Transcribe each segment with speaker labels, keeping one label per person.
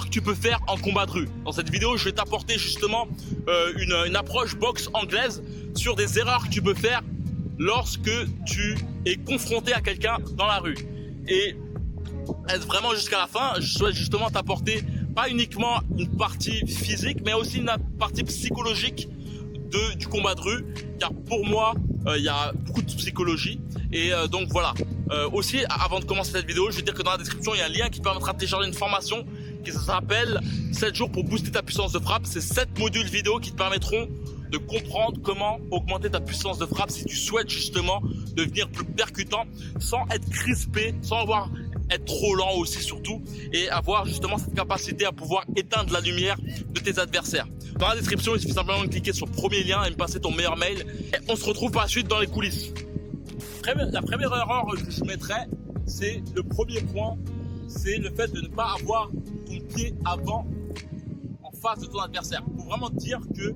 Speaker 1: que tu peux faire en combat de rue. Dans cette vidéo, je vais t'apporter justement une approche boxe anglaise sur des erreurs que tu peux faire lorsque tu es confronté à quelqu'un dans la rue. Et être vraiment jusqu'à la fin, je souhaite justement t'apporter pas uniquement une partie physique, mais aussi une partie psychologique du combat de rue, car pour moi, il y a beaucoup de psychologie. Et donc voilà. Aussi, avant de commencer cette vidéo, je vais dire que dans la description, il y a un lien qui te permettra de télécharger une formation qui s'appelle 7 jours pour booster ta puissance de frappe. C'est 7 modules vidéo qui te permettront de comprendre comment augmenter ta puissance de frappe si tu souhaites justement devenir plus percutant sans être crispé, sans être trop lent aussi surtout, et avoir justement cette capacité à pouvoir éteindre la lumière de tes adversaires. Dans la description, il suffit simplement de cliquer sur le premier lien et me passer ton meilleur mail. Et on se retrouve par la suite dans les coulisses. La première erreur que je mettrais, c'est le premier point, c'est le fait de ne pas avoir ton pied avant en face de ton adversaire. Il faut vraiment te dire que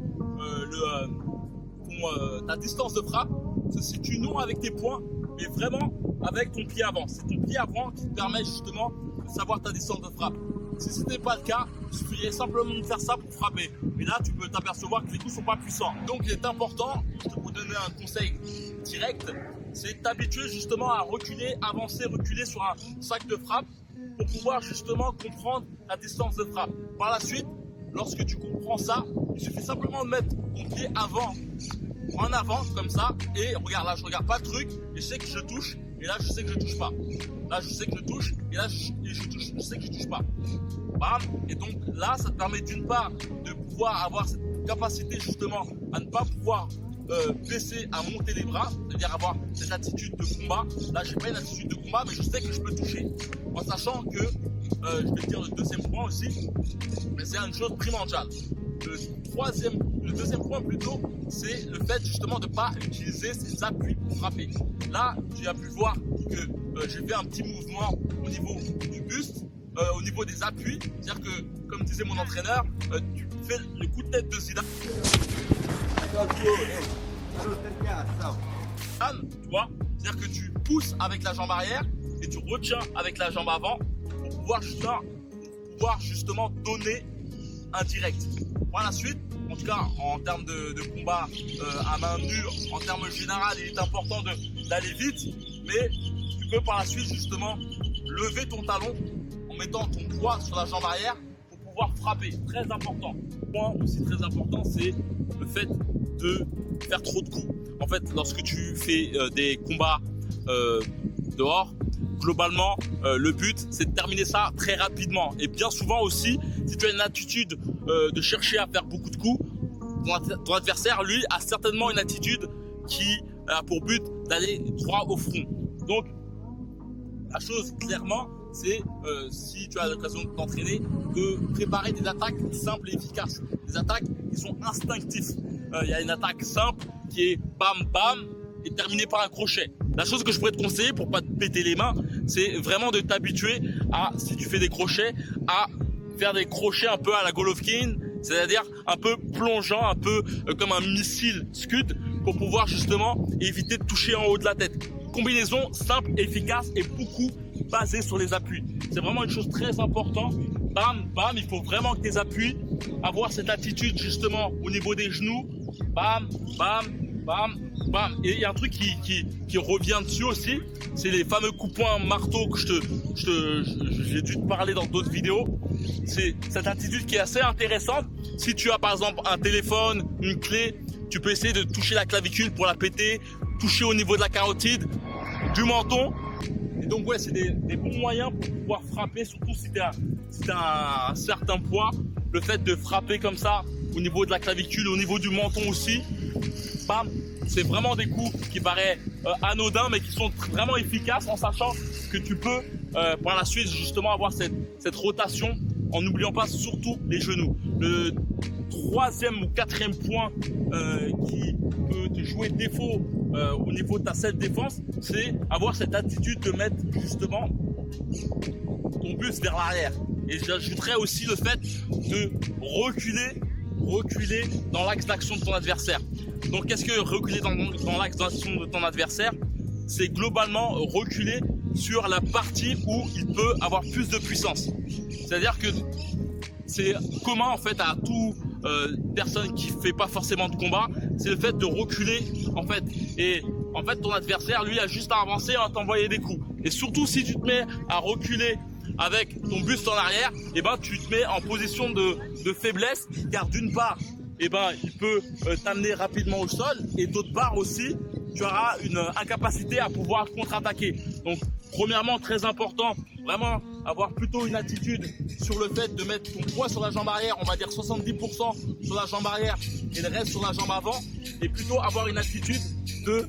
Speaker 1: ta distance de frappe se situe non avec tes poings, mais vraiment avec ton pied avant. C'est ton pied avant qui te permet justement de savoir ta distance de frappe. Si ce n'était pas le cas, il suffirait simplement de faire ça pour frapper. Mais là, tu peux t'apercevoir que les coups sont pas puissants. Donc, il est important, pour te donner un conseil direct, c'est t'habituer justement à reculer, avancer, reculer sur un sac de frappe pour pouvoir justement comprendre la distance de frappe. Par la suite, lorsque tu comprends ça, il suffit simplement de mettre ton pied avant, en avant, comme ça, et regarde, là, je regarde pas le truc, et je sais que je touche, et là, je sais que je touche pas. Là, je sais que je touche, et là, je sais que je touche pas. Bam. Et donc, là, ça te permet d'une part de pouvoir avoir cette capacité justement à ne pas pouvoir baisser, à monter les bras, c'est-à-dire avoir cette attitude de combat. Là, j'ai pas une attitude de combat, mais je sais que je peux toucher. En sachant que, je vais te dire le deuxième point aussi, mais c'est une chose primordiale. Le deuxième point plutôt, c'est le fait justement de ne pas utiliser ses appuis pour frapper. Là, tu as pu voir que j'ai fait un petit mouvement au niveau du buste, au niveau des appuis. C'est-à-dire que, comme disait mon entraîneur, tu fais le coup de tête de Zidane. Tu vois, c'est-à-dire que tu pousses avec la jambe arrière et tu retiens avec la jambe avant pour pouvoir justement donner un direct. Par la suite, en tout cas en termes de combat à main nue, en termes général, il est important d'aller vite, mais tu peux par la suite justement lever ton talon en mettant ton poids sur la jambe arrière pour pouvoir frapper. Très important. Point aussi très important, c'est le fait de faire trop de coups. En fait, lorsque tu fais des combats dehors, globalement, le but, c'est de terminer ça très rapidement. Et bien souvent aussi, si tu as une attitude de chercher à faire beaucoup de coups, ton adversaire, lui, a certainement une attitude qui a pour but d'aller droit au front. Donc, la chose, clairement, c'est, si tu as l'occasion de t'entraîner, de préparer des attaques simples et efficaces. Des attaques qui sont instinctives. Il y a une attaque simple qui est bam bam et terminée par un crochet. La chose que je pourrais te conseiller pour pas te péter les mains, c'est vraiment de t'habituer à, si tu fais des crochets, à faire des crochets un peu à la Golovkin, c'est-à-dire un peu plongeant, un peu comme un missile scud, pour pouvoir justement éviter de toucher en haut de la tête. Combinaison simple, efficace et beaucoup basée sur les appuis. C'est vraiment une chose très importante. Bam, bam, il faut vraiment que tes appuis, avoir cette attitude justement au niveau des genoux. Bam, bam, bam, bam. Et il y a un truc qui revient dessus aussi, c'est les fameux coups-points marteau que j'ai dû te parler dans d'autres vidéos. C'est cette attitude qui est assez intéressante. Si tu as par exemple un téléphone, une clé, tu peux essayer de toucher la clavicule pour la péter, toucher au niveau de la carotide, du menton. Et donc ouais, c'est des bons moyens pour pouvoir frapper, surtout si tu as un certain poids. Le fait de frapper comme ça au niveau de la clavicule, au niveau du menton aussi, bam, c'est vraiment des coups qui paraissent anodins mais qui sont vraiment efficaces, en sachant que tu peux par la suite justement avoir cette rotation en n'oubliant pas surtout les genoux. Le troisième ou quatrième point qui peut te jouer défaut au niveau de ta self-défense, c'est avoir cette attitude de mettre justement ton buste vers l'arrière. Et j'ajouterais aussi le fait de reculer dans l'axe d'action de ton adversaire. Donc qu'est-ce que reculer dans l'axe d'action de ton adversaire? C'est globalement reculer sur la partie où il peut avoir plus de puissance. C'est-à-dire que c'est commun en fait à toute personne qui fait pas forcément de combat, c'est le fait de reculer en fait. Et en fait, ton adversaire, lui, a juste à avancer et à t'envoyer des coups. Et surtout, si tu te mets à reculer avec ton buste en arrière, et ben tu te mets en position de faiblesse, car d'une part, et ben il peut t'amener rapidement au sol, et d'autre part aussi, tu auras une incapacité à pouvoir contre-attaquer. Donc, premièrement, très important, vraiment avoir plutôt une attitude sur le fait de mettre ton poids sur la jambe arrière, on va dire 70% sur la jambe arrière et le reste sur la jambe avant, et plutôt avoir une attitude de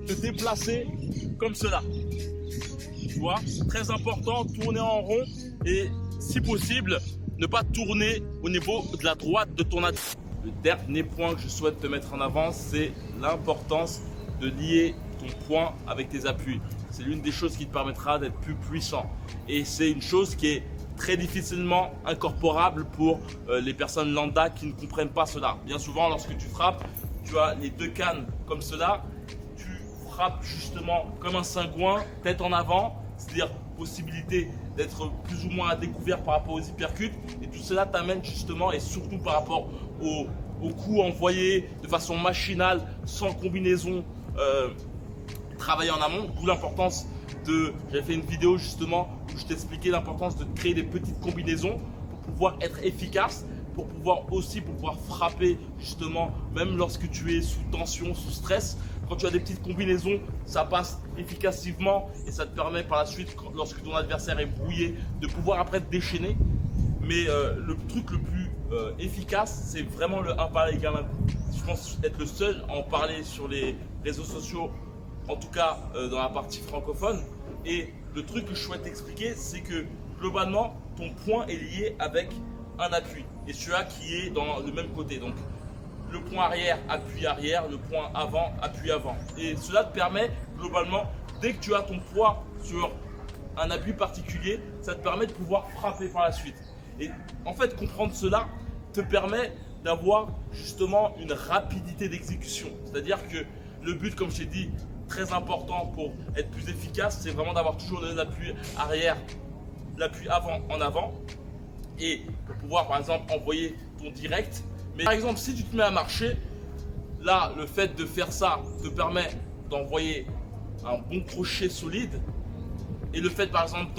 Speaker 1: te déplacer comme cela. Tu vois, très important, tourner en rond et si possible, ne pas tourner au niveau de la droite de ton adversaire. Le dernier point que je souhaite te mettre en avant, c'est l'importance de lier ton poing avec tes appuis. C'est l'une des choses qui te permettra d'être plus puissant. Et c'est une chose qui est très difficilement incorporable pour les personnes lambda qui ne comprennent pas cela. Bien souvent, lorsque tu frappes, tu as les deux cannes comme cela. Tu frappes justement comme un cingouin, tête en avant, c'est-à-dire possibilité d'être plus ou moins à découvert par rapport aux hypercutes. Et tout cela t'amène justement, et surtout par rapport aux coups envoyés de façon machinale, sans combinaison, travailler en amont, d'où l'importance de... J'avais fait une vidéo justement où je t'expliquais l'importance de créer des petites combinaisons pour pouvoir être efficace, pour pouvoir frapper justement, même lorsque tu es sous tension, sous stress. Quand tu as des petites combinaisons, ça passe efficacement et ça te permet par la suite, lorsque ton adversaire est brouillé, de pouvoir après te déchaîner. Mais le truc le plus efficace, c'est vraiment le 1 par égal 1 coup. Je pense être le seul à en parler sur les réseaux sociaux, en tout cas dans la partie francophone. Et le truc que je souhaite expliquer, c'est que globalement, ton poing est lié avec un appui. Et celui-là qui est dans le même côté. Donc, le poing arrière, appui arrière, le poing avant, appui avant. Et cela te permet globalement, dès que tu as ton poids sur un appui particulier, ça te permet de pouvoir frapper par la suite. Et en fait, comprendre cela te permet d'avoir justement une rapidité d'exécution. C'est-à-dire que le but, comme je t'ai dit, très important pour être plus efficace, c'est vraiment d'avoir toujours l'appui arrière, l'appui avant en avant. Et pour pouvoir par exemple envoyer ton direct. Mais par exemple, si tu te mets à marcher, là, le fait de faire ça te permet d'envoyer un bon crochet solide. Et le fait par exemple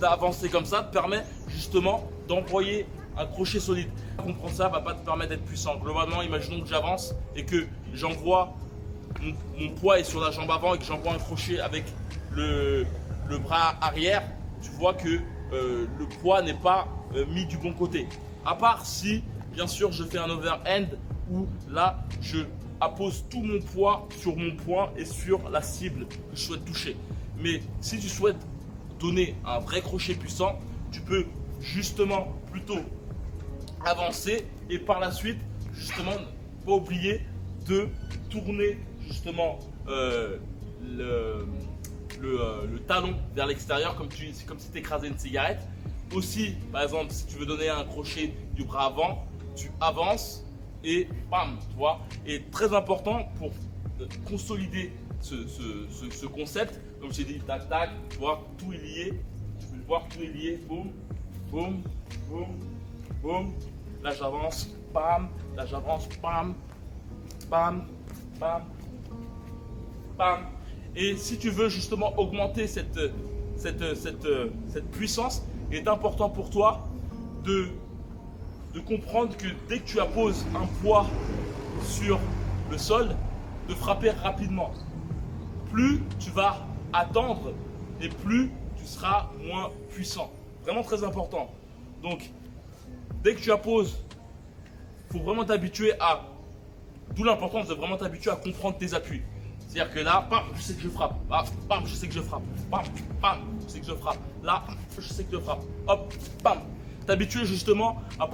Speaker 1: d'avancer comme ça te permet justement d'envoyer un crochet solide. Comprendre ça va pas te permettre d'être puissant. Globalement, imaginons que j'avance et que j'envoie, mon poids est sur la jambe avant et que j'envoie un crochet avec le bras arrière. Tu vois que le poids n'est pas mis du bon côté. À part si, bien sûr, je fais un overhand où là, je appose tout mon poids sur mon poing et sur la cible que je souhaite toucher. Mais si tu souhaites donner un vrai crochet puissant, tu peux justement plutôt avancer et par la suite, justement, pas oublier de tourner justement le talon vers l'extérieur comme si tu écrasais une cigarette. Aussi, par exemple, si tu veux donner un crochet du bras avant, tu avances et bam, tu vois. Et très important pour consolider ce concept, comme je t'ai dit, tac, tac, tu vois, tout est lié. Tu peux le voir, tout est lié, boum, boum, boum, boum. Là, j'avance, bam, là, j'avance, bam, bam, bam, bam. Et si tu veux justement augmenter cette puissance, il est important pour toi de comprendre que dès que tu apposes un poids sur le sol, de frapper rapidement. Plus tu vas attendre et plus tu seras moins puissant. Vraiment très important. Donc, dès que tu apposes, il faut vraiment t'habituer à... D'où l'importance de vraiment t'habituer à comprendre tes appuis. C'est-à-dire que là, bam, je sais que je frappe. Là, bam, je sais que je frappe. Bam, bam, je sais que je frappe. Là, je sais que je frappe. Hop, bam. T'habituer justement à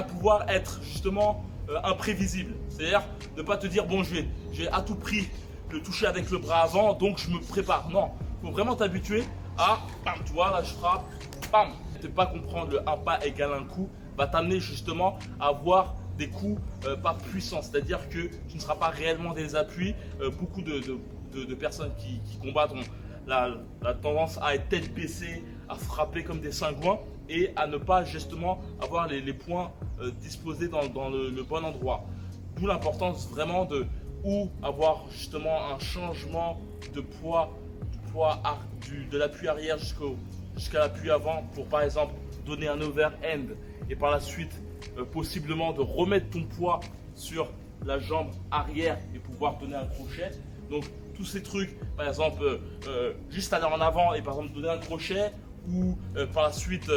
Speaker 1: pouvoir être justement imprévisible. C'est-à-dire ne pas te dire, bon, je vais à tout prix le toucher avec le bras avant, donc je me prépare. Non, il faut vraiment t'habituer à, bam, tu vois, là, je frappe, bam. Ne pas comprendre le 1 pas égale un coup va t'amener justement à avoir des coups pas puissants, c'est-à-dire que tu ne seras pas réellement des appuis. Beaucoup de personnes qui combattent ont la tendance à être tête baissée, à frapper comme des cingouins. et à ne pas justement avoir les points disposés dans le bon endroit. D'où l'importance vraiment de avoir justement un changement de poids, de l'appui arrière jusqu'à l'appui avant pour par exemple donner un overhand et par la suite possiblement de remettre ton poids sur la jambe arrière et pouvoir donner un crochet. Donc tous ces trucs, par exemple juste aller en avant et par exemple donner un crochet ou par la suite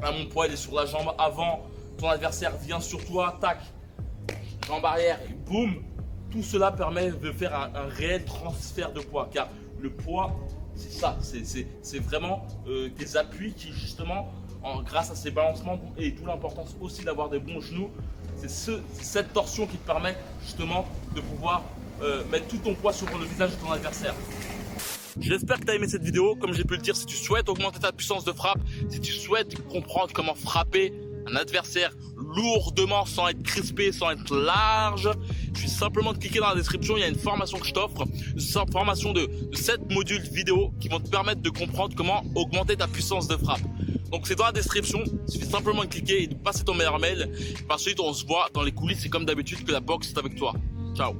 Speaker 1: mon poids il est sur la jambe avant, ton adversaire vient sur toi, tac, jambe arrière et boum. Tout cela permet de faire un réel transfert de poids, car le poids, c'est ça, c'est vraiment des appuis qui justement, grâce à ces balancements, et d'où l'importance aussi d'avoir des bons genoux, c'est cette torsion qui te permet justement de pouvoir mettre tout ton poids sur le visage de ton adversaire. J'espère que tu as aimé cette vidéo. Comme j'ai pu le dire, si tu souhaites augmenter ta puissance de frappe, si tu souhaites comprendre comment frapper un adversaire lourdement sans être crispé, sans être large, je suis simplement de cliquer dans la description, il y a une formation que je t'offre, une formation de 7 modules vidéo qui vont te permettre de comprendre comment augmenter ta puissance de frappe. Donc c'est dans la description, il suffit simplement de cliquer et de passer ton meilleur mail. Par suite, on se voit dans les coulisses, c'est comme d'habitude que la boxe est avec toi. Ciao.